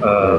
ہاں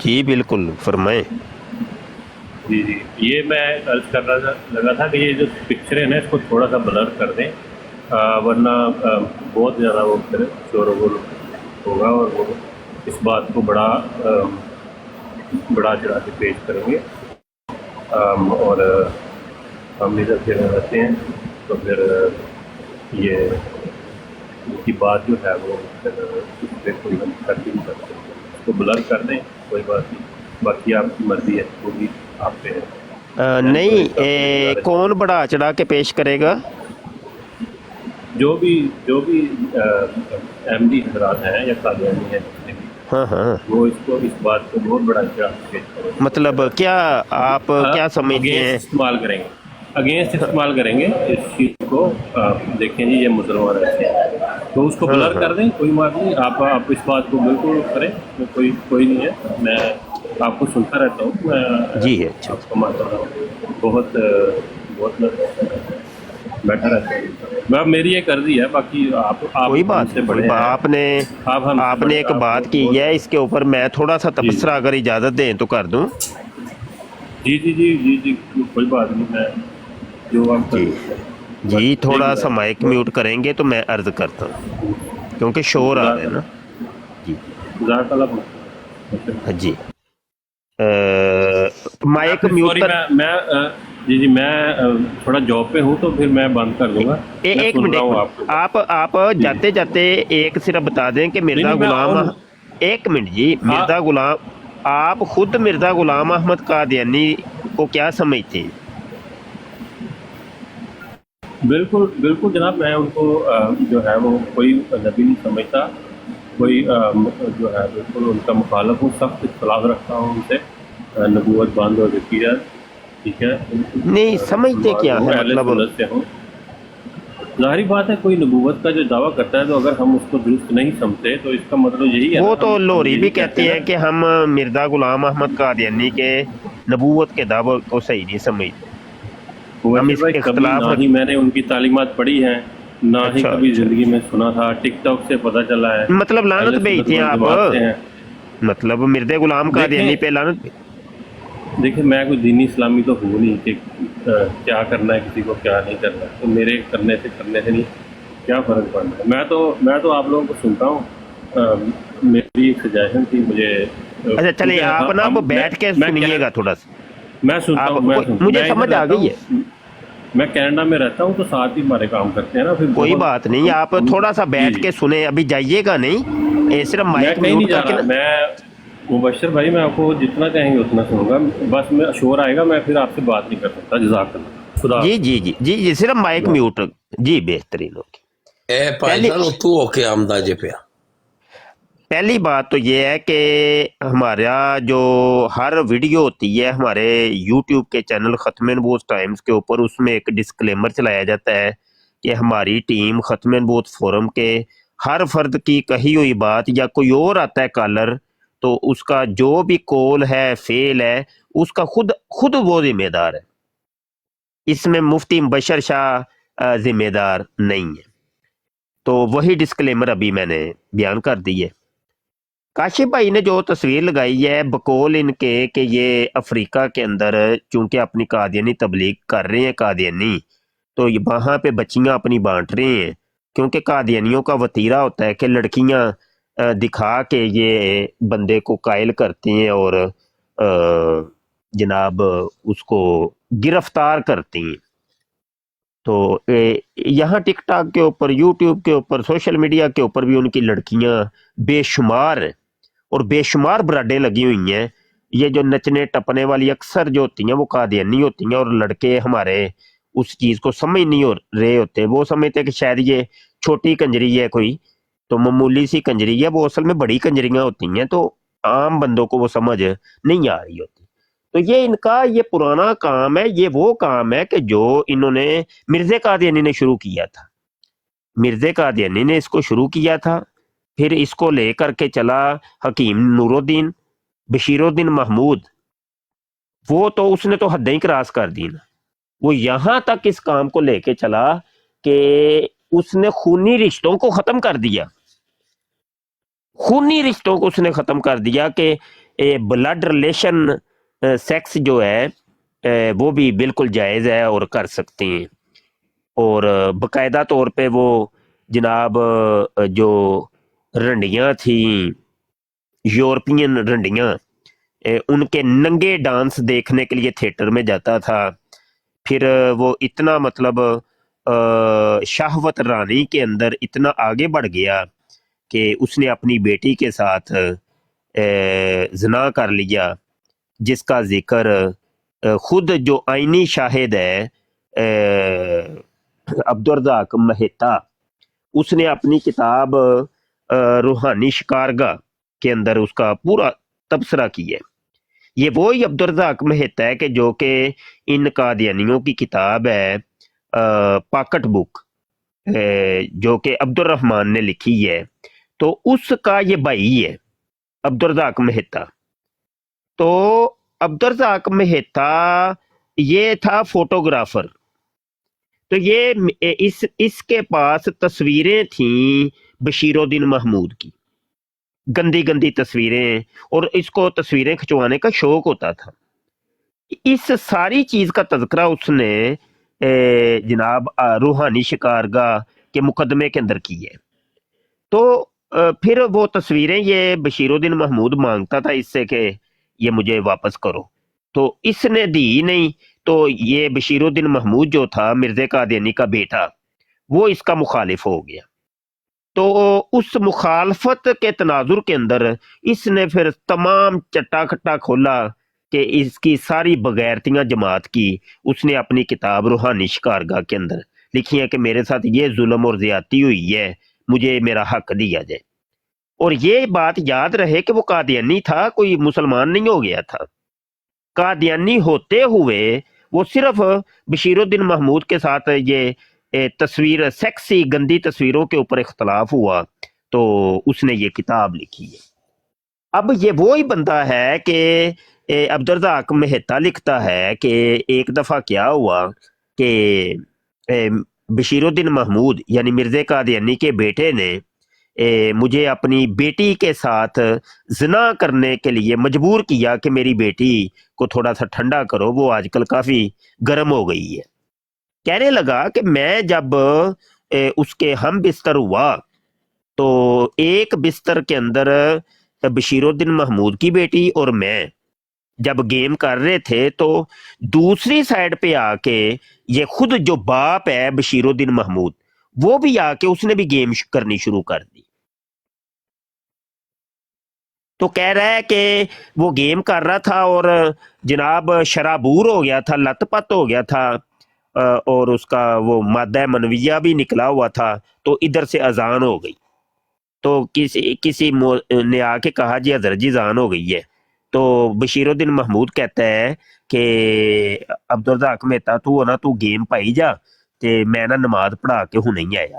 جی بالکل فرمائیں۔ جی جی، یہ میں عرض کر رہا لگا تھا کہ یہ جو پکچریں ہیں نا، اس کو تھوڑا سا بلر کر دیں، ورنہ بہت زیادہ وہ پھر شور و غل ہوگا، اور وہ اس بات کو بڑا چڑھا کے پیش کریں گے، اور ہم ادھر پھر رہتے ہیں تو پھر یہ ان کی بات جو ہے وہ پھر اس پہ کوئی ہم کر بھی نہیں سکتے۔ اس کو بلر کر دیں، کوئی بات نہیں، باقی آپ کی مرضی ہے، وہ بھی آپ پہ ہے۔ میں تو نہیں اس آپ سے گزارش کون بڑا چڑھا کے پیش کرے گا؟ جو بھی ایم ڈی حضرات ہیں یا قادیانی ہیں جتنے بھی، ہاں ہاں، وہ اس کو اس بات کو بہت بڑا چڑھا کے پیش کریں گے، اور مطلب کیا آپ کیا سمجھتے اگینسٹ ہیں؟ استعمال کریں گے، اگینسٹ استعمال کریں گے اس چیز کو۔ دیکھیں جی یہ مسلمان ایسے ہیں، تو اس کو ہاں بلر ہاں کر دیں، کوئی بات نہیں، آپ اس بات کو بالکل کریں، اس میں کوئی نہیں ہے۔ میں آپ کو سنتا رہتا ہوں، میں جی اچھا آپ اچھا، کو مانتا ہوں، بہت بیٹھا رہتا ہوں میں۔ میری ایک عرضی ہے، باقی آپ کوئی ہم بات سے نہیں، کوئی بڑے بات ہیں، آپ ہم سے آپ نے بڑے، ایک آپ بات بہت کی بہت ہے، اس کے اوپر میں تھوڑا سا جی تبصرہ اگر اجازت دیں تو کر دوں؟ جی جی جی جی جی کوئی بات نہیں، میں جو آپ جی کر جی، بس یہی تھوڑا سا گزارش مائک ہے۔ میوٹ کریں گے تو میں عرض کرتا ہوں، کیونکہ شور آ رہا ہے نا۔ جی جزاک اللہ۔ ہاں جی، میں مائک پھر میوٹ سوری، کر جی میں تھوڑا جاب پہ ہوں، تو پھر میں بند کر دوں گا۔ میں ایک سن منٹ رہا ایک ہوں منٹ، آپ کو آپ جی جاتے جاتے ایک صرف بتا دیں کہ نہیں مرزا نہیں، میں غلام آن ہوں۔ ایک منٹ جی، ہاں مرزا غلام، آپ خود مرزا غلام احمد قادیانی کو کیا سمجھتے ہیں؟ بالکل بالکل جناب، میں ان کو جو ہے وہ کوئی نبی نہیں سمجھتا، کوئی جو ہے بالکل ان کا مخالف ہوں، سخت اختلاف رکھتا ہوں ان سے۔ نبوت بند ہو چکی ہے، ٹھیک ہے، نہیں سمجھتے مسلمان کیا ہوں، ہے اہل مطلب؟ سنت سے ہوں۔ ظاہری بات ہے، کوئی نبوت کا جو دعویٰ کرتا ہے تو اگر ہم اس کو درست نہیں سمجھتے تو اس کا مطلب یہی ہے نا، وہ تو ہم لوری بھی یہی کہتے کہتے ہیں ہیں کہ نا۔ ہم مرزا غلام احمد قادیانی کے نبوت کے دعوے کو صحیح نہیں سمجھتے، ہم مبشر اس بھائی، کبھی اختلاف نہ ہی میں نے ان کی تعلیمات پڑھی ہیں، نہ ہی اچھا کبھی اچھا زندگی اچھا، میں سنا تھا، ٹک ٹاک سے پتہ چلا ہے، مطلب لعنت اہل سنت بھیجتے ہیں آپ، والجماعت سے ہیں۔ مطلب مرزا غلام دیکھیں قادیانی پہ لعنت دیکھیں میں کوئی دینی اسلامی تو ہوں نہیں کہ کیا کرنا ہے کسی کو، کیا نہیں کرنا ہے، تو میرے کرنے سے نہیں کیا فرق پڑنا ہے۔ میں تو آپ لوگوں کو سنتا ہوں۔ میری ایک سجیشن تھی مجھے، اچھا چلیں، کیونکہ آپ نا اب ہم بیٹھ کے میں سنیے گا تھوڑا سا، میں سنتا آپ ہوں مجھے میں ادھر سمجھ آ رہتا گئی ہے، ہوں، میں کینیڈا میں رہتا ہوں، تو ساتھ ہی ہمارے کام کرتے ہیں نا، پھر کوئی بہت بات نہیں، آپ تھوڑا سا جی بیٹھ جی، کے سنیں، ابھی جائیے گا نہیں، صرف میں مائک کہیں میوٹ نہیں کر جا کے رہا، نا۔ مبشر بھائی میں آپ کو جتنا کہیں گے اتنا سنوں گا، بس میں شور آئے گا میں پھر آپ سے بات نہیں کر سکتا۔ جزاک اللہ، خدا جی حافظ۔ جی جی جی جی، صرف مائک خدا حافظ۔ میوٹ، جی بہترین ہوگی۔ پہلی paisano tu o che amda jepea. پہلی بات تو یہ ہے کہ ہمارا جو ہر ویڈیو ہوتی ہے ہمارے یوٹیوب کے چینل ختم نبوت ٹائمز کے اوپر، اس میں ایک ڈسکلیمر چلایا جاتا ہے کہ ہماری ٹیم ختم نبوت فورم کے ہر فرد کی کہی ہوئی بات یا کوئی اور آتا ہے کالر، تو اس کا جو بھی کول ہے، فیل ہے، اس کا خود وہ ذمہ دار ہے، اس میں مفتی مبشر شاہ ذمہ دار نہیں ہے۔ تو وہی ڈسکلیمر ابھی میں نے بیان کر دی ہے۔ کاشف بھائی نے جو تصویر لگائی ہے بقول ان کے کہ یہ افریقہ کے اندر چونکہ اپنی قادیانی تبلیغ کر رہے ہیں قادیانی، تو وہاں پہ بچیاں اپنی بانٹ رہے ہیں، کیونکہ قادیانیوں کا وتیرہ ہوتا ہے کہ لڑکیاں دکھا کے یہ بندے کو قائل کرتے ہیں اور جناب اس کو گرفتار کرتی ہیں۔ تو یہاں ٹک ٹاک کے اوپر، یوٹیوب کے اوپر، سوشل میڈیا کے اوپر بھی ان کی لڑکیاں بے شمار ہیں، اور بے شمار براڈیں لگی ہوئی ہیں۔ یہ جو نچنے ٹپنے والی اکثر جو ہوتی ہیں وہ قادیانی ہوتی ہیں، اور لڑکے ہمارے اس چیز کو سمجھ نہیں رہے ہوتے، وہ سمجھتے کہ شاید یہ چھوٹی کنجری ہے کوئی، تو معمولی سی کنجری ہے، وہ اصل میں بڑی کنجریاں ہوتی ہیں، تو عام بندوں کو وہ سمجھ نہیں آ رہی ہوتی۔ تو یہ ان کا یہ پرانا کام ہے، یہ وہ کام ہے کہ جو انہوں نے مرزا قادیانی نے شروع کیا تھا، مرزا قادیانی نے اس کو شروع کیا تھا، پھر اس کو لے کر کے چلا حکیم نورالدین، بشیرالدین محمود، وہ تو اس نے تو حدیں ہی کراس کر دی نا۔ وہ یہاں تک اس کام کو لے کے چلا کہ اس نے خونی رشتوں کو ختم کر دیا، خونی رشتوں کو اس نے ختم کر دیا کہ بلڈ ریلیشن سیکس جو ہے وہ بھی بالکل جائز ہے اور کر سکتے ہیں، اور باقاعدہ طور پہ وہ جناب جو رنڈیاں تھیں، یورپین رنڈیاں، ان کے ننگے ڈانس دیکھنے کے لیے تھیٹر میں جاتا تھا۔ پھر وہ اتنا مطلب شہوت رانی کے اندر اتنا آگے بڑھ گیا کہ اس نے اپنی بیٹی کے ساتھ زنا کر لیا، جس کا ذکر خود جو آئینی شاہد ہے عبدالرزاق مہتا، اس نے اپنی کتاب روحانی شکارگاہ کے اندر اس کا پورا تبصرہ کیا ہے۔ یہ وہی عبدالرزاق مہتا ہے کہ جو کہ ان قادیانیوں کی کتاب ہے پاکٹ بک، جو کہ عبدالرحمن نے لکھی ہے، تو اس کا یہ بھائی ہے عبدالرزاق مہتا۔ تو عبدالرزاق مہتا یہ تھا فوٹوگرافر، تو یہ اس کے پاس تصویریں تھیں بشیرالدین محمود کی، گندی گندی تصویریں، اور اس کو تصویریں کھنچوانے کا شوق ہوتا تھا۔ اس ساری چیز کا تذکرہ اس نے جناب روحانی شکارگاہ کے مقدمے کے اندر کی ہے۔ تو پھر وہ تصویریں یہ بشیرالدین محمود مانگتا تھا اس سے کہ یہ مجھے واپس کرو، تو اس نے دی نہیں، تو یہ بشیرالدین محمود جو تھا مرزا قادیانی کا بیٹا، وہ اس کا مخالف ہو گیا۔ تو اس مخالفت کے تناظر کے اندر اس نے پھر تمام چٹا کھٹا کھولا کہ اس کی ساری بغیرتیاں جماعت کی اس نے اپنی کتاب روحانی شکارگاہ کے اندر لکھی ہے کہ میرے ساتھ یہ ظلم اور زیادتی ہوئی ہے، مجھے میرا حق دیا جائے۔ اور یہ بات یاد رہے کہ وہ قادیانی تھا، کوئی مسلمان نہیں ہو گیا تھا۔ قادیانی ہوتے ہوئے وہ صرف بشیرالدین محمود کے ساتھ یہ تصویر سیکسی گندی تصویروں کے اوپر اختلاف ہوا تو اس نے یہ کتاب لکھی ہے۔ اب یہ وہی بندہ ہے کہ عبدالرزاق مہتا لکھتا ہے کہ ایک دفعہ کیا ہوا کہ بشیرالدین محمود یعنی مرزا قادیانی کے بیٹے نے مجھے اپنی بیٹی کے ساتھ زنا کرنے کے لیے مجبور کیا کہ میری بیٹی کو تھوڑا سا ٹھنڈا کرو، وہ آج کل کافی گرم ہو گئی ہے۔ کہنے لگا کہ میں جب اس کے ہم بستر ہوا تو ایک بستر کے اندر بشیرالدین محمود کی بیٹی اور میں جب گیم کر رہے تھے تو دوسری سائڈ پہ آ کے یہ خود جو باپ ہے بشیرالدین محمود، وہ بھی آ کے اس نے بھی گیم کرنی شروع کر دی۔ تو کہہ رہا ہے کہ وہ گیم کر رہا تھا اور جناب شرابور ہو گیا تھا، لت پت ہو گیا تھا، اور اس کا وہ مادہ منویہ بھی نکلا ہوا تھا، تو ادھر سے اذان ہو گئی۔ تو کسی نے آ کے کہا جی حضرت جی اذان ہو گئی ہے، تو بشیرالدین محمود کہتا ہے کہ عبدالرزاق مہتا تو گیم پائی جا تے میں نا نماز پڑھا کے ہوں نہیں آیا۔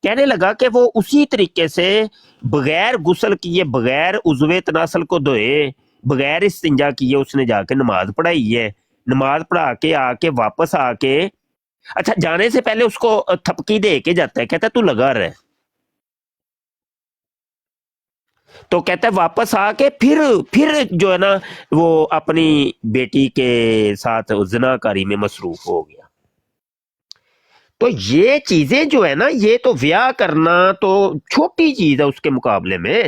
کہنے لگا کہ وہ اسی طریقے سے بغیر غسل کیے، بغیر عضو تناسل کو دھوئے، بغیر استنجا کیے اس نے جا کے نماز پڑھائی ہے۔ نماز پڑھا کے آ کے واپس آ کے اچھا جانے سے پہلے اس کو تھپکی دے کے جاتا ہے، کہتا ہے تو لگا رہے، تو کہتا ہے واپس آ کے پھر جو ہے نا وہ اپنی بیٹی کے ساتھ زنا کاری میں مصروف ہو گیا۔ تو یہ چیزیں جو ہے نا، یہ تو بیاہ کرنا تو چھوٹی چیز ہے اس کے مقابلے میں،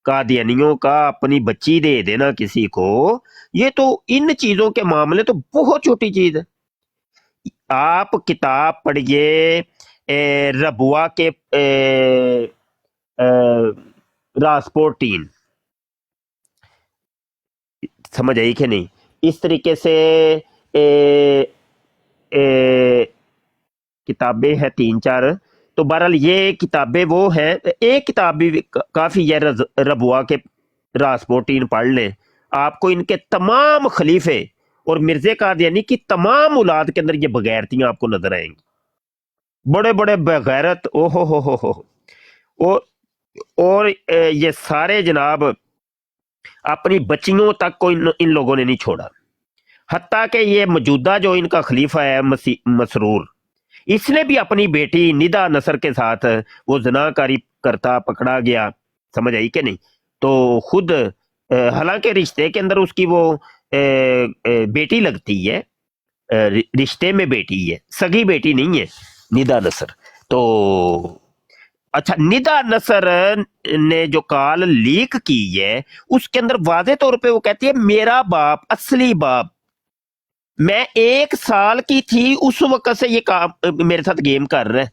قادیانیوں کا اپنی بچی دے دینا کسی کو، یہ تو ان چیزوں کے معاملے تو بہت چھوٹی چیز ہے۔ آپ کتاب پڑھیے ربوا کے راسپورٹین، سمجھ آئی کہ نہیں؟ اس طریقے سے کتابیں ہیں 3-4، تو بہرحال یہ کتابیں وہ ہیں، ایک کتاب بھی کافی ہے ربوا کے راسپورٹین پڑھ لیں، آپ کو ان کے تمام خلیفے اور مرزا قادیانی کی تمام اولاد کے اندر یہ بغیرتیاں آپ کو نظر آئیں گی، بڑے بڑے بغیرت، او ہو، اور اور یہ سارے جناب اپنی بچیوں تک کو ان لوگوں نے نہیں چھوڑا، حتیٰ کہ یہ موجودہ جو ان کا خلیفہ ہے مسرور، اس نے بھی اپنی بیٹی ندا نصر کے ساتھ وہ زنا کاری کرتا پکڑا گیا، سمجھ آئی کہ نہیں؟ تو خود حالانکہ رشتے کے اندر اس کی وہ بیٹی لگتی ہے، رشتے میں بیٹی ہے، سگی بیٹی نہیں ہے ندا نصر۔ تو اچھا، ندا نصر نے جو کال لیک کی ہے اس کے اندر واضح طور پہ وہ کہتی ہے میرا باپ، اصلی باپ، میں 1 سال کی تھی اس وقت سے یہ کام میرے ساتھ گیم کر رہا ہے،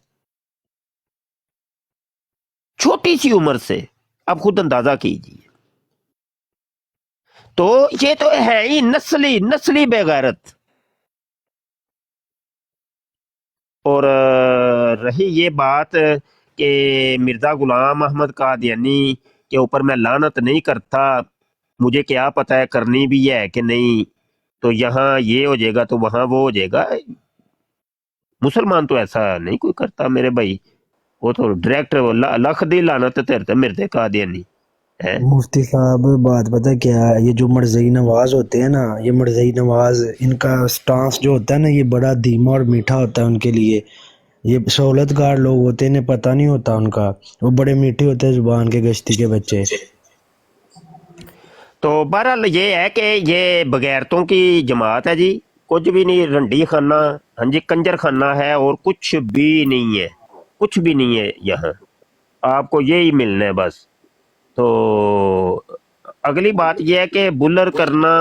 چھوٹی سی عمر سے، اب خود اندازہ کیجیے۔ تو یہ تو ہے ہی نسلی بے غیرت۔ اور رہی یہ بات کہ مرزا غلام احمد قادیانی کے اوپر میں لعنت نہیں کرتا، مجھے کیا پتہ ہے کرنی بھی ہے کہ نہیں، تو یہاں یہ ہو جائے گا تو وہاں وہ ہو جائے گا۔ مسلمان تو ایسا نہیں کوئی کرتا میرے بھائی، وہ تو ڈائریکٹ لکھ دی لعنت تیرتے مرزا قادیانی ہے۔ مفتی صاحب بات پتہ کیا ہے، یہ جو مرزائی نواز ہوتے ہیں نا، یہ مرزائی نواز ان کا سٹانس جو ہوتا ہے نا، یہ بڑا دھیما اور میٹھا ہوتا ہے ان کے لیے۔ یہ سہولت کار لوگ ہوتے ہیں، انہیں پتہ نہیں ہوتا ان کا، وہ بڑے میٹھے ہوتے ہیں زبان کے گشتی کے بچے۔ تو بہرحال یہ ہے کہ یہ بغیرتوں کی جماعت ہے جی، کچھ بھی نہیں، رنڈی خانہ، ہاں جی، کنجر خانہ ہے، اور کچھ بھی نہیں ہے، کچھ بھی نہیں ہے یہاں، آپ کو یہی ملنا ہے بس۔ تو اگلی بات یہ ہے کہ بلر کرنا،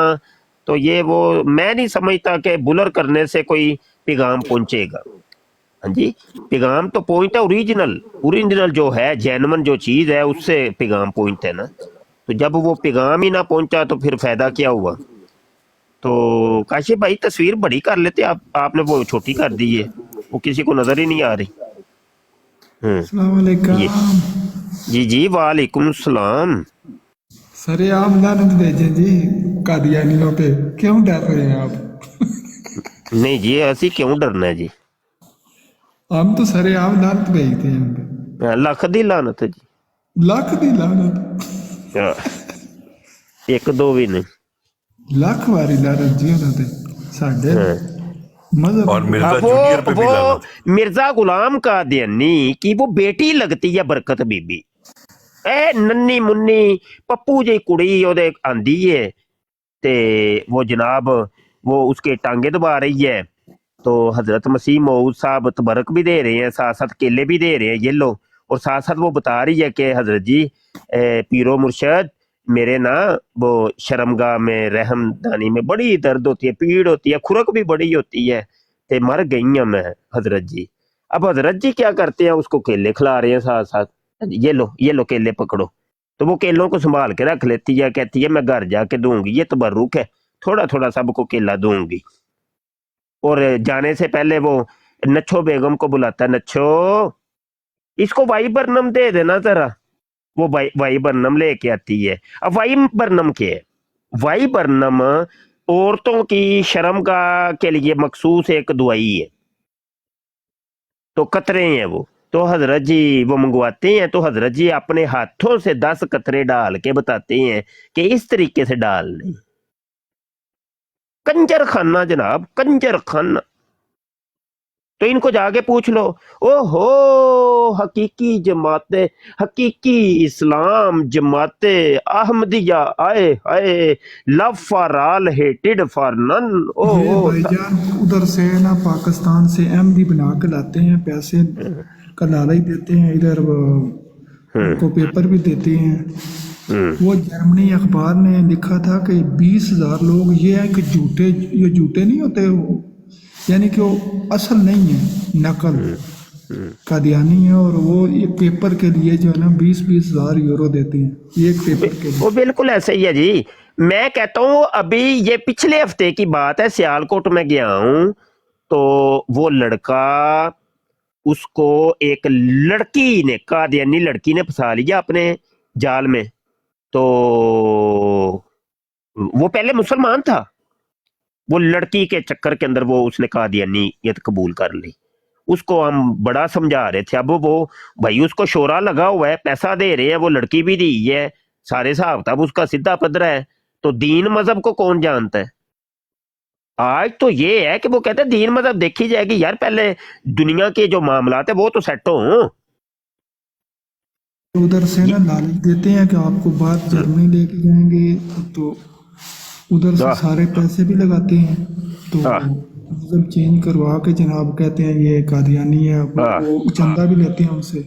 تو یہ وہ میں نہیں سمجھتا کہ بلر کرنے سے کوئی پیغام پہنچے گا، ہاں جی، پیغام تو پوائنٹ ہے اوریجنل جو ہے، جینون جو چیز ہے اس سے پیغام پوائنٹ ہے نا۔ تو جب وہ پیغام ہی نہ پہنچا تو پھر فائدہ کیا ہوا؟ تو کاشف بھائی تصویر بڑی کر لیتے، آپ نے وہ چھوٹی کر دی ہے، وہ کسی کو نظر ہی نہیں آ رہی۔ السلام یہ علیکم جی وعلیکم السلام۔ سر، آپ لعنت بھیجیں جی قادیانیوں پہ، کیوں ڈر رہے ہیں آپ؟ نہیں جی، ایسی کیوں ڈرنا ہے جی؟ ہم تو سر آپ لعنت بھیجتے ہیں ان پہ، لکھ دی لعنت ہے جی، لاکھ دی لعنت، ایک دو بھی نہیں۔ لاکھ واری لعنت جی انہوں نے ساڈے ہاں، مذہب اور پہ۔ مرزا وہ جونیئر پہ بھی وہ لعنت۔ مرزا غلام قادیانی کی وہ بیٹی لگتی ہے برکت بی بی، اے ننی منی پپو جی کڑی وہ آندی ہے، تے وہ جناب وہ اس کے ٹانگے دبا رہی ہے، تو حضرت مسیح موعود صاحب تبرک بھی دے رہے ہیں، ساتھ ساتھ کیلے بھی دے رہے ہیں، یہ لو، اور ساتھ ساتھ وہ بتا رہی ہے کہ حضرت جی پیرو مرشد میرے نا وہ شرمگاہ میں رحم دانی میں بڑی درد ہوتی ہے، پیڑ ہوتی ہے، کھرک بھی بڑی ہوتی ہے، تے مر گئی ہوں میں حضرت جی۔ اب حضرت جی کیا کرتے ہیں، اس کو کیلے کھلا رہے ہیں ساتھ ساتھ، یہ لو کیلے پکڑو، تو وہ کیلوں کو سنبھال کے رکھ لیتی ہے، کہتی ہے میں گھر جا کے دوں گی، یہ تبرک ہے، تھوڑا تھوڑا سب کو کیلا دوں گی۔ اور جانے سے پہلے وہ نچھو بیگم کو بلاتا ہے، نچھو اس کو وائی برنم دے دینا ذرا، وہ وائی برنم لے کے آتی ہے۔ اب وائی برنم کیا ہے؟ وائی برنم عورتوں کی شرمگاہ کے لیے مخصوص ایک دوائی ہے، تو قطرے ہیں وہ، تو حضرت جی وہ منگواتے ہیں، تو حضرت جی اپنے ہاتھوں سے 10 قطرے ڈال کے بتاتے ہیں کہ اس طریقے سے ڈالنے۔ کنجر خانہ جناب، کنجر خانہ، تو ان کو جا کے پوچھ لو، او ہو حقیقی جماعت، حقیقی اسلام جماعت احمدیہ، آئے آئے، لو فار آل ہیٹڈ فار نن، او یہ او بھائی جان ادھر سے نا پاکستان سے ایم ڈی بنا کے لاتے ہیں، پیسے کا لالچ دیتے ہیں، ادھر ان کو پیپر بھی دیتے ہیں۔ وہ جرمنی اخبار نے لکھا تھا کہ 20,000 لوگ، یہ ہے کہ یہ جھوٹے نہیں ہوتے، یعنی کہ وہ اصل نہیں ہے، نقل قادیانی ہے، اور وہ ایک پیپر کے لیے جو ہے نا 20,000 یورو دیتے ہیں ایک پیپر کے لیے۔ وہ بالکل ایسے ہی ہے جی۔ میں کہتا ہوں ابھی یہ پچھلے ہفتے کی بات ہے، سیالکوٹ میں گیا ہوں، تو وہ لڑکا، اس کو ایک لڑکی نے، قادیانی لڑکی نے پھنسا لیا اپنے جال میں، تو وہ پہلے مسلمان تھا، وہ لڑکی کے چکر کے اندر وہ اس نے قادیانیت قبول کر لی، اس کو ہم بڑا سمجھا رہے تھے. اب وہ بھائی اس کو شورا لگا ہوا ہے, پیسہ دے رہے ہیں, وہ لڑکی بھی دی ہے, سارے حساب تب اس کا سیدھا پدرا ہے, تو دین مذہب کو کون جانتا ہے؟ آج تو یہ ہے کہ وہ کہتے ہیں دین مذہب دیکھی جائے گی. یار پہلے دنیا کے جو معاملات ہیں وہ تو سیٹ ہوں. ادھر سے نا لالچ دیتے ہیں کہ آپ کو باہر جرمنی لے کے جائیں گے, تو ادھر سے سارے پیسے بھی لگاتے ہیں, تو مطلب چینج کروا کے جناب کہتے ہیں یہ قادیانی ہے, وہ چندہ بھی لیتے ہیں ان سے.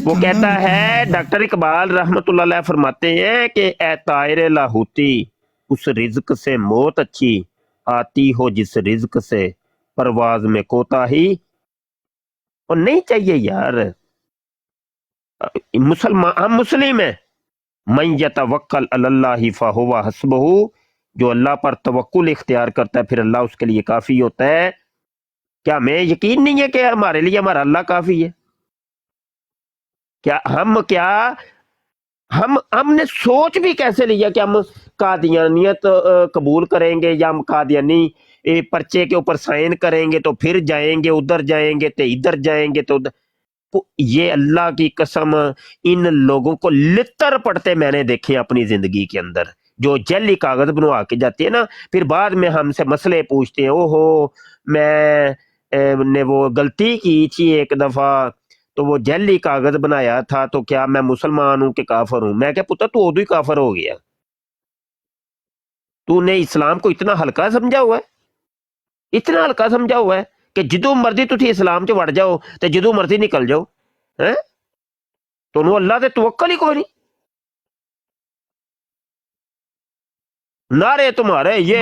وہ کہتا ہے ڈاکٹر اقبال رحمت اللہ علیہ فرماتے ہیں کہ اے طائر لاہوتی, اس رزق سے موت اچھی, آتی ہو جس رزق سے پرواز میں کوتاہی. اور نہیں چاہیے یار, مسلمان ہم مسلم ہیں. من یتوکل علی اللہ فہو حسبہ, جو اللہ پر توکل اختیار کرتا ہے پھر اللہ اس کے لیے کافی ہوتا ہے. کیا ہمیں یقین نہیں ہے کہ ہمارے لیے ہمارا اللہ کافی ہے؟ ہم نے سوچ بھی کیسے لیا کہ ہم قادیانیت قبول کریں گے, یا ہم قادیانی پرچے کے اوپر سائن کریں گے تو پھر جائیں گے, ادھر جائیں گے تو ادھر جائیں گے تو ادھر. یہ اللہ کی قسم ان لوگوں کو لتر پڑتے میں نے دیکھے اپنی زندگی کے اندر, جو جعلی کاغذ بنوا کے جاتے ہیں نا, پھر بعد میں ہم سے مسئلے پوچھتے ہیں. اوہو میں نے وہ غلطی کی تھی ایک دفعہ, تو وہ جعلی کاغذ بنایا تھا, تو کیا میں مسلمان ہوں کہ کافر ہوں؟ میں کہ پتر تو ادو ہی کافر ہو گیا. تو نے اسلام کو اتنا ہلکا سمجھا ہوا ہے, اتنا ہلکا سمجھا ہوا ہے کہ جدو مرضی تھی اسلام چ وڑ جاؤ تو جدو مرضی نکل جاؤ. تو اللہ تے توکل ہی کوئی نہیں. نعرے تمہارے یہ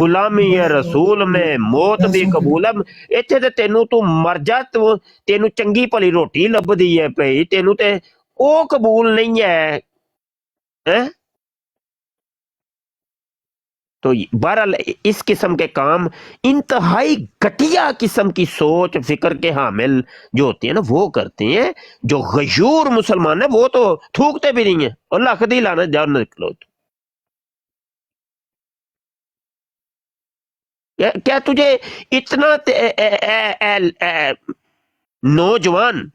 غلامی ہے رسول میں, موت بھی قبول ہے. اتنے تے تینوں تو مر جا, تینوں چنگی بھلی روٹی لبدی ہے پئی, تینوں تے او قبول نہیں ہے. تو بہرحال اس قسم کے کام, انتہائی گھٹیا قسم کی سوچ فکر کے حامل جو ہوتے ہیں نا وہ کرتے ہیں. جو غیور مسلمان ہیں وہ تو تھوکتے بھی نہیں ہیں, اور لاکھ دی لانا جاؤ نکلو. کیا تجھے اتنا نوجوان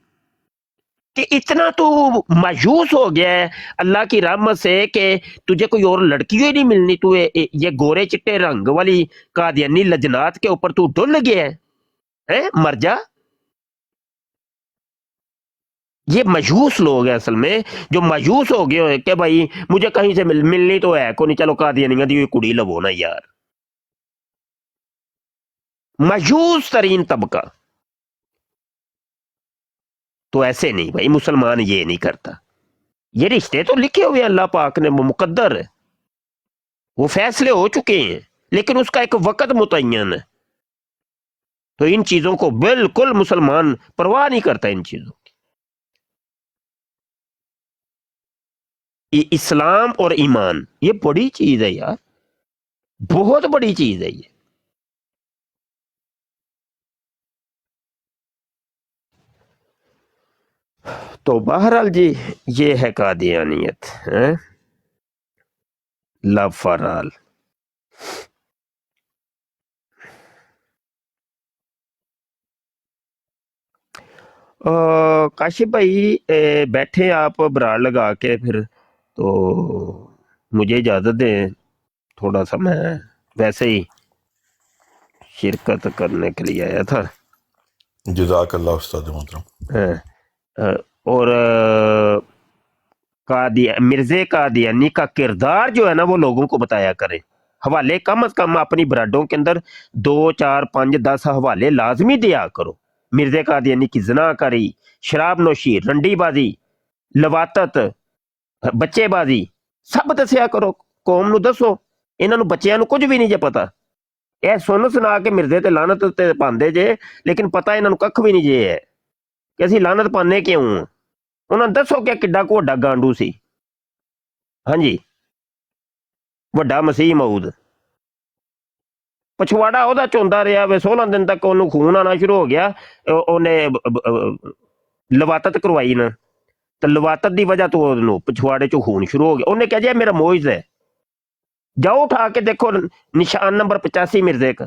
کہ اتنا تو مایوس ہو گیا ہے اللہ کی رحمت سے کہ تجھے کوئی اور لڑکی ہی نہیں ملنی, تو یہ گورے چٹے رنگ والی قادیانی لجنات کے اوپر تو ڈل گیا ہے, مر جا. یہ مایوس لوگ ہیں اصل میں, جو مایوس ہو گئے کہ بھائی مجھے کہیں سے ملنی تو ہے کو نہیں, چلو قادیانیاں دی کڑی لو نا یار. مایوس ترین طبقہ. تو ایسے نہیں بھائی, مسلمان یہ نہیں کرتا. یہ رشتے تو لکھے ہوئے اللہ پاک نے, مقدر ہے, وہ فیصلے ہو چکے ہیں, لیکن اس کا ایک وقت متعین ہے. تو ان چیزوں کو بالکل مسلمان پرواہ نہیں کرتا ان چیزوں کی. اسلام اور ایمان یہ بڑی چیز ہے یار, بہت بڑی چیز ہے یہ. تو بہرحال جی یہ ہے قادیانیت, لفرال. کاشف بھائی بیٹھے آپ براڑ لگا کے, پھر تو مجھے اجازت دیں, تھوڑا سا میں ویسے ہی شرکت کرنے کے لیے آیا تھا. جزاک اللہ استاد محترم. اور مرزے قادیانی کا کردار جو ہے نا وہ لوگوں کو بتایا کریں. حوالے کم از کم اپنی براڈوں کے اندر 2 4 5 10 حوالے لازمی دیا کرو. مرزے قادیانی کی زنا کاری, شراب نوشی, رنڈی بازی, لواطت, بچے بازی, سب دسیا کرو. قوم نو دسو, انہاں نو بچیاں نو کچھ بھی نہیں جے پتا. اے سن سنا کے مرزے تے لعنت تے پاندے جے, لیکن پتہ انہاں نو ککھ بھی نہیں جے ہے کہ اسی لعنت پانے کیوں. انہاں دسو کہ کڈا کو وڈا گانڈو سی. ہاں جی, وڈا مسیح موعود پچھواڑا وہ چوندا رہا وے 16 دن تک, انہوں خون آنا شروع ہو گیا, انہیں لواطت کروائی نا, تو لواطت دی وجہ تو انہوں پچھواڑے چو خون شروع ہو گیا. انہیں کہا جائے میرا موئز ہے, جاؤ اٹھا کے دیکھو نشان نمبر 85 مرزے کا.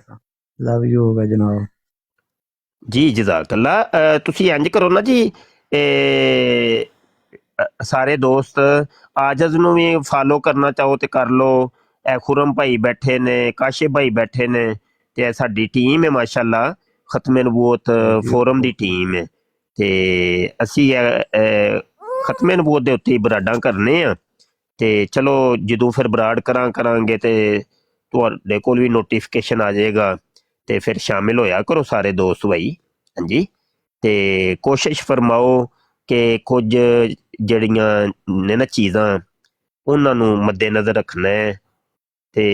ਹਾਂ। ਲਵ ਯੂ ਹੋਗਾ ਜਨਾਬ। ਜੀ ਜਜ਼ਾਕੱਲਾ। ਤੁਸੀਂ ਇੰਜ ਕਰੋ ਨਾ ਜੀ, ਸਾਰੇ ਦੋਸਤ ਆਜਜ਼ ਨੂੰ ਵੀ ਫਾਲੋ ਕਰਨਾ ਚਾਹੋ ਤੇ ਕਰ ਲਓ। ਇਹ ਖੁਰਮ ਭਾਈ ਬੈਠੇ ਨੇ, ਕਾਸ਼ੇ ਭਾਈ ਬੈਠੇ ਨੇ, ਤੇ ਇਹ ਸਾਡੀ ਟੀਮ ਹੈ ਮਾਸ਼ਾਅੱਲਾ, ਖਤਮੇ ਨਬੂਵਤ ਜੀ ਫੋਰਮ ਦੀ ਟੀਮ ਹੈ। ਤੇ ਅਸੀਂ ਖਤਮੇ ਨਬੂਵਤ ਦੇ ਉੱਤੇ ਹੀ ਬਰਾਡਾਂ ਕਰਨੇ ਆ। ਤੇ ਚਲੋ ਜਦੋਂ ਫਿਰ ਬਰਾਡ ਕਰਾਂਗੇ ਤੇ ਤੁਹਾਡੇ ਕੋਲ ਵੀ ਨੋਟੀਫਿਕੇਸ਼ਨ ਆ ਜਾਏਗਾ, ਤੇ ਫਿਰ ਸ਼ਾਮਿਲ ਹੋਇਆ ਕਰੋ ਸਾਰੇ ਦੋਸਤ ਭਾਈ। ਹਾਂਜੀ, ਤੇ ਕੋਸ਼ਿਸ਼ ਫਰਮਾਓ ਕਿ ਕੁਝ ਜਿਹੜੀਆਂ ਨੇ ਨਾ ਚੀਜ਼ਾਂ, ਉਹਨਾਂ ਨੂੰ ਮੱਦੇ ਨਜ਼ਰ ਰੱਖਣਾ ਹੈ। ਤੇ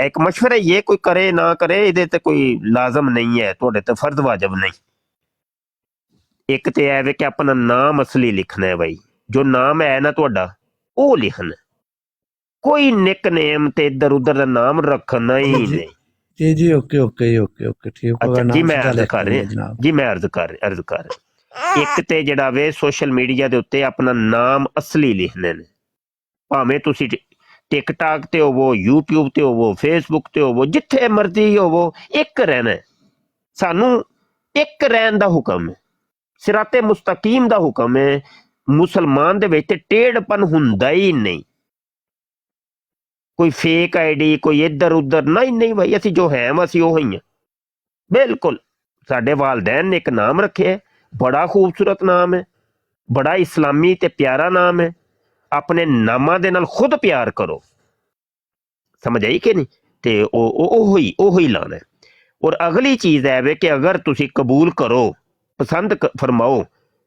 ਇੱਕ ਮਸ਼ਵਰਾ ਹੀ ਹੈ, ਕੋਈ ਕਰੇ ਨਾ ਕਰੇ ਇਹਦੇ ਤੇ ਕੋਈ ਲਾਜ਼ਮ ਨਹੀਂ ਹੈ, ਤੁਹਾਡੇ ਤੇ ਫਰਜ਼ ਵਾਜਬ ਨਹੀਂ। ਇੱਕ ਤੇ ਇਹ ਵੇ ਕਿ ਆਪਣਾ ਨਾਮ ਅਸਲੀ ਲਿਖਣਾ ਹੈ ਬਾਈ, ਜੋ ਨਾਮ ਹੈ ਨਾ ਤੁਹਾਡਾ ਉਹ ਲਿਖਣਾ। ਕੋਈ ਨਿਕਨੇਮ ਤੇ ਇੱਧਰ ਉੱਧਰ ਦਾ ਨਾਮ ਰੱਖਣਾ ਹੀ ਜੀ ਨਹੀਂ। ਜੀ ਜੀ ਓਕੇ ਓਕੇ ਓਕੇ ਓਕੇ ਠੀਕ ਹੋਗਾ। ਅੱਛਾ ਜੀ, ਨਾਮ ਮੈਂ ਸਿੱਧਾ ਅਰਜ਼ ਲਿਖ ਕਰ ਲੂੰਗਾ ਰਿਹਾ ਜਨਾਬ। ਜੀ, ਮੈਂ ਅਰਜ਼ ਕਰ ਰਿਹਾ। ਇੱਕ ਤੇ ਜਿਹੜਾ ਵੇ ਸੋਸ਼ਲ ਮੀਡੀਆ ਦੇ ਉੱਤੇ ਆਪਣਾ ਨਾਮ ਅਸਲੀ ਲਿਖਣੇ ਨੇ, ਭਾਵੇਂ ਤੁਸੀਂ ਟਿਕਟਾਕ ਤੇ ਹੋਵੋ, YouTube ਤੇ ਹੋਵੋ, ਫੇਸਬੁੱਕ ਤੇ ਹੋਵੋ, ਜਿੱਥੇ ਮਰਜ਼ੀ ਹੋਵੋ, ਇੱਕ ਰਹਿਣਾ ਹੈ। ਸਾਨੂੰ ਇੱਕ ਰਹਿਣ ਦਾ ਹੁਕਮ ਹੈ, ਸਿਰਾਤੇ ਮੁਸਤਕੀਮ ਦਾ ਹੁਕਮ ਹੈ। ਮੁਸਲਮਾਨ ਦੇ ਵਿੱਚ ਟੇੜਪਨ ਹੁੰਦਾ ਹੀ ਨਹੀਂ, ਕੋਈ ਫੇਕ ਆਈਡੀ, ਕੋਈ ਇੱਧਰ ਉੱਧਰ, ਨਹੀਂ ਭਾਈ, ਅਸੀਂ ਜੋ ਹੈ ਅਸੀਂ ਉਹ ਹੀ ਹਾਂ ਬਿਲਕੁਲ। ਸਾਡੇ ਵਾਲਦੈਨ ਨੇ ਇੱਕ ਨਾਮ ਰੱਖਿਆ, ਬੜਾ ਖੂਬਸੂਰਤ ਨਾਮ ਹੈ, ਬੜਾ ਇਸਲਾਮੀ ਤੇ ਪਿਆਰਾ ਨਾਮ ਹੈ। ਆਪਣੇ ਨਾਮਾਂ ਦੇ ਨਾਲ ਖੁਦ ਪਿਆਰ ਕਰੋ, ਸਮਝ ਆਈ ਕਿ ਨਹੀਂ? ਤੇ ਉਹ ਹੀ ਲਾਣਾ। ਔਰ ਅਗਲੀ ਚੀਜ਼ ਹੈ ਵੇ ਕਿ ਅਗਰ ਤੁਸੀਂ ਕਬੂਲ ਕਰੋ, ਪਸੰਦ ਫਰਮਾਓ,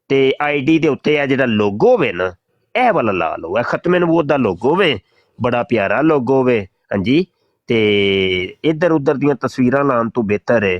ਤੇ ਆਈਡੀ ਦੇ ਉੱਤੇ ਇਹ ਜਿਹੜਾ ਲੋਗੋ ਵੇ ਨਾ, ਇਹ ਵਾਲਾ ਲਾ ਲਓ। ਇਹ ਖਤਮੇ ਨਬੂਵਤ ਦਾ ਲੋਗੋ ਵੇ, ਬੜਾ ਪਿਆਰਾ ਲੋਗੋ ਵੇ। ਹਾਂਜੀ, ਤੇ ਇੱਧਰ ਉੱਧਰ ਦੀਆਂ ਤਸਵੀਰਾਂ ਲਾਉਣ ਤੋਂ ਬਿਹਤਰ ਹੈ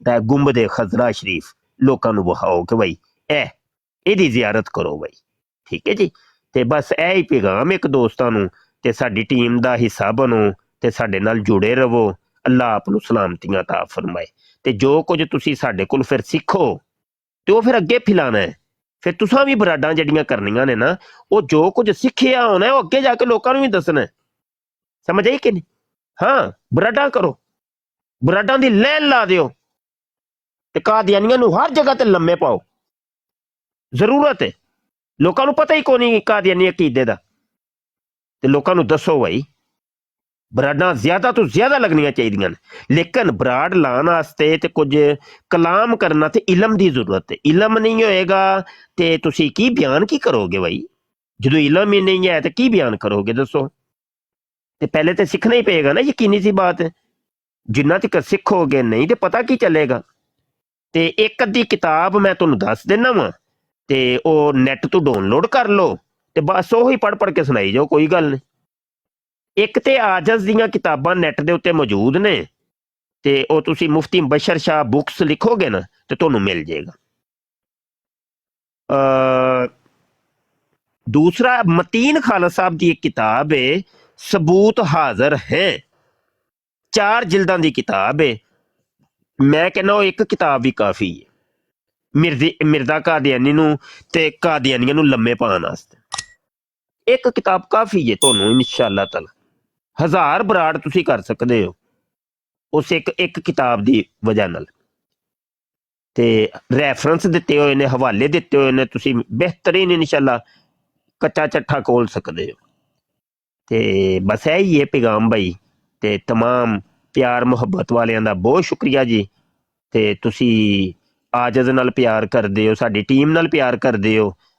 ਦਾ ਗੁੰਬਦ ਖਜ਼ਰਾ ਸ਼ਰੀਫ ਲੋਕਾਂ ਨੂੰ ਵਿਖਾਓ ਕਿ ਭਾਈ ਇਹਦੀ ਜ਼ਿਆਰਤ ਕਰੋ ਭਾਈ। ਠੀਕ ਹੈ ਜੀ। ਤੇ ਬਸ ਇਹ ਹੀ ਪੈਗਾਮ ਇੱਕ ਦੋਸਤਾਂ ਨੂੰ, ਤੇ ਸਾਡੀ ਟੀਮ ਦਾ ਹਿੱਸਾ ਬਣੋ ਤੇ ਸਾਡੇ ਨਾਲ ਜੁੜੇ ਰਹੋ। ਅੱਲਾ ਆਪ ਨੂੰ ਸਲਾਮਤੀਆਂ ਤਾ ਫਰਮਾਏ। ਤੇ ਜੋ ਕੁਝ ਤੁਸੀਂ ਸਾਡੇ ਕੋਲ ਫਿਰ ਸਿੱਖੋ ਤੇ ਉਹ ਫਿਰ ਅੱਗੇ ਫੈਲਾਣਾ ਹੈ। ਫਿਰ ਤੁਸੀਂ ਵੀ ਬਰਾਡਾਂ ਜਿਹੜੀਆਂ ਕਰਨੀਆਂ ਨੇ ਨਾ, ਉਹ ਜੋ ਕੁਝ ਸਿੱਖਿਆ ਹੋਣਾ ਉਹ ਅੱਗੇ ਜਾ ਕੇ ਲੋਕਾਂ ਨੂੰ ਵੀ ਦੱਸਣਾ। ਸਮਝ ਆਈ ਕਿ ਨਹੀਂ? ਹਾਂ, ਬਰਾਡਾਂ ਕਰੋ, ਬਰਾਡਾਂ ਦੀ ਲੈਣ ਲਾ ਦਿਓ, ਤੇ ਕਾਦੀਆਨੀਆਂ ਨੂੰ ਹਰ ਜਗ੍ਹਾ ਤੇ ਲੰਮੇ ਪਾਓ। ਜ਼ਰੂਰਤ ਹੈ, ਲੋਕਾਂ ਨੂੰ ਪਤਾ ਹੀ ਕੋਈ ਨਹੀਂ ਕਾਦੀਆਨੀ ਅਕੀਦੇ ਦਾ, ਤੇ ਲੋਕਾਂ ਨੂੰ ਦੱਸੋ ਭਾਈ ਬਰਾਡਾਂ ਜ਼ਿਆਦਾ ਤੋਂ ਜ਼ਿਆਦਾ ਲੱਗਣੀਆਂ ਚਾਹੀਦੀਆਂ ਨੇ। ਲੇਕਿਨ ਬਰਾਡ ਲਾਉਣ ਵਾਸਤੇ ਤੇ ਕੁਝ ਕਲਾਮ ਕਰਨਾ ਤੇ ਇਲਮ ਦੀ ਜ਼ਰੂਰਤ ਹੈ। ਇਲਮ ਨਹੀਂ ਹੋਏਗਾ ਤੇ ਤੁਸੀਂ ਕੀ ਬਿਆਨ ਕੀ ਕਰੋਗੇ ਭਾਈ? ਜਦੋਂ ਇਲਮ ਹੀ ਨਹੀਂ ਹੈ ਤੇ ਕੀ ਬਿਆਨ ਕਰੋਗੇ ਦੱਸੋ? ਤੇ ਪਹਿਲੇ ਤੇ ਸਿੱਖਣਾ ਹੀ ਪਏਗਾ ਨਾ, ਯਕੀਨੀ ਸੀ ਬਾਤ ਹੈ। ਜਿੰਨਾ ਤੱਕ ਸਿੱਖੋਗੇ ਨਹੀਂ ਤੇ ਪਤਾ ਕੀ ਚੱਲੇਗਾ। ਤੇ ਇੱਕ ਅੱਧੀ ਕਿਤਾਬ ਮੈਂ ਤੁਹਾਨੂੰ ਦੱਸ ਦਿੰਦਾ ਵਾਂ, ਤੇ ਉਹ ਨੈਟ ਤੋਂ ਡਾਊਨਲੋਡ ਕਰ ਲਓ, ਤੇ ਬਸ ਉਹੀ ਪੜ੍ਹ ਕੇ ਸੁਣਾਈ ਜਾਓ, ਕੋਈ ਗੱਲ ਨਹੀਂ। ਇੱਕ ਤੇ ਆਜਜ਼ ਦੀਆਂ ਕਿਤਾਬਾਂ ਨੈਟ ਦੇ ਉੱਤੇ ਮੌਜੂਦ ਨੇ, ਤੇ ਉਹ ਤੁਸੀਂ ਮੁਫਤੀ ਬਸ਼ਰ ਸ਼ਾਹ ਬੁੱਕਸ ਲਿਖੋਗੇ ਨਾ ਤੇ ਤੁਹਾਨੂੰ ਮਿਲ ਜਾਏਗਾ। ਦੂਸਰਾ ਮਤੀਨ ਖਾਲਦ ਸਾਹਿਬ ਦੀ ਇੱਕ ਕਿਤਾਬ ਹੈ, ਸਬੂਤ ਹਾਜ਼ਰ ਹੈ, 4 ਜਿਲਦਾਂ ਦੀ ਕਿਤਾਬ ਹੈ। ਮੈਂ ਕਹਿੰਦਾ ਉਹ ਇੱਕ ਕਿਤਾਬ ਵੀ ਕਾਫੀ ਹੈ ਮਿਰਜ਼ਾ ਕਾਦੀਆਨੀ ਨੂੰ ਤੇ ਕਾਦੀਆਨੀਆਂ ਨੂੰ ਲੰਮੇ ਪਾਉਣ ਵਾਸਤੇ। ਇੱਕ ਕਿਤਾਬ ਕਾਫੀ ਹੈ ਤੁਹਾਨੂੰ, ਇਨਸ਼ਾਅੱਲਾ ਤਾਲਾ 1000 ਬਰਾੜ ਤੁਸੀਂ ਕਰ ਸਕਦੇ ਹੋ ਉਸ ਇੱਕ ਕਿਤਾਬ ਦੀ ਵਜ੍ਹਾ ਨਾਲ। ਤੇ ਰੈਫਰੈਂਸ ਦਿੱਤੇ ਹੋਏ ਨੇ, ਹਵਾਲੇ ਦਿੱਤੇ ਹੋਏ ਨੇ, ਤੁਸੀਂ ਬਿਹਤਰੀਨ ਇਨਸ਼ਾਅੱਲਾ ਕੱਚਾ ਚੱਠਾ ਖੋਲ ਸਕਦੇ ਹੋ। ਤੇ ਬਸ ਇਹ ਹੀ ਹੈ ਪੈਗਾਮ ਭਾਈ। ਤੇ ਤਮਾਮ ਪਿਆਰ ਮੁਹੱਬਤ ਵਾਲਿਆਂ ਦਾ ਬਹੁਤ ਸ਼ੁਕਰੀਆ ਜੀ। ਤੇ ਤੁਸੀਂ ਆਜਜ਼ ਨਾਲ ਪਿਆਰ ਕਰਦੇ ਹੋ, ਸਾਡੀ ਟੀਮ ਨਾਲ ਪਿਆਰ ਕਰਦੇ ਹੋ,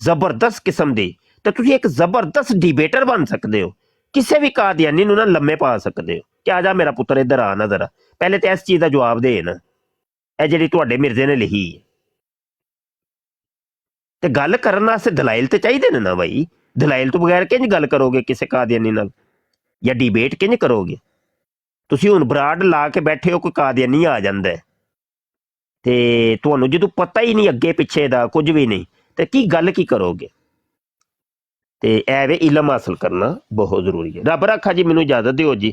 ਜ਼ਬਰਦਸਤ ਕਿਸਮ ਦੀ, ਤੇ ਤੁਸੀਂ ਇੱਕ ਜ਼ਬਰਦਸਤ ਡਿਬੇਟਰ ਬਣ ਸਕਦੇ ਹੋ, ਕਿਸੇ ਵੀ ਕਾਦੀਆਨੀ ਨੂੰ ਨਾ ਲੰਮੇ ਪਾ ਸਕਦੇ ਹੋ ਕਿ ਆ ਜਾ ਮੇਰਾ ਪੁੱਤਰ ਇੱਧਰ ਆ ਨਾ ਜ਼ਰਾ, ਪਹਿਲੇ ਤੇ ਇਸ ਚੀਜ਼ ਦਾ ਜਵਾਬ ਦੇ ਨਾ, ਇਹ ਜਿਹੜੀ ਤੁਹਾਡੇ ਮਿਰਜ਼ੇ ਨੇ ਲਿਖੀ ਹੈ। ਤੇ ਗੱਲ ਕਰਨ ਵਾਸਤੇ ਦਲਾਇਲ ਤੇ ਚਾਹੀਦੇ ਨੇ ਨਾ ਭਾਈ, ਦਲਾਇਲ ਤੋਂ ਬਗੈਰ ਕਿੰਜ ਗੱਲ ਕਰੋਗੇ ਕਿਸੇ ਕਾਦੀਆਨੀ ਨਾਲ, ਜਾਂ ਡਿਬੇਟ ਕਿੰਜ ਕਰੋਗੇ? ਤੁਸੀਂ ਹੁਣ ਬਰਾਡ ਲਾ ਕੇ ਬੈਠੇ ਹੋ, ਕੋਈ ਕਾਦੀਆਨੀ ਆ ਜਾਂਦਾ ਹੈ ਤੇ ਤੁਹਾਨੂੰ ਜਦੋਂ ਪਤਾ ਹੀ ਨਹੀਂ ਅੱਗੇ ਪਿੱਛੇ ਦਾ ਕੁਝ ਵੀ ਨਹੀਂ, ਤੇ ਕੀ ਗੱਲ ਕੀ ਕਰੋਗੇ? ਤੇ ਐਵੇਂ ਇਲਮ ਹਾਸਲ ਕਰਨਾ ਬਹੁਤ ਜ਼ਰੂਰੀ ਹੈ। ਰੱਬ ਰੱਖਾ ਜੀ, ਮੈਨੂੰ ਇਜਾਜ਼ਤ ਦਿਓ ਜੀ।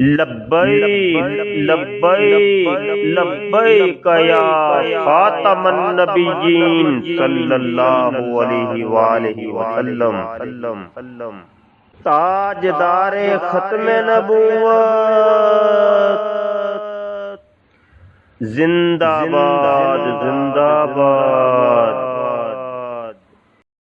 لبیک لبیک لبیک یا خاتم النبیین صلی اللہ علیہ وآلہ وسلم، تاجدار ختم نبوت، زندہ باد زندہ باد۔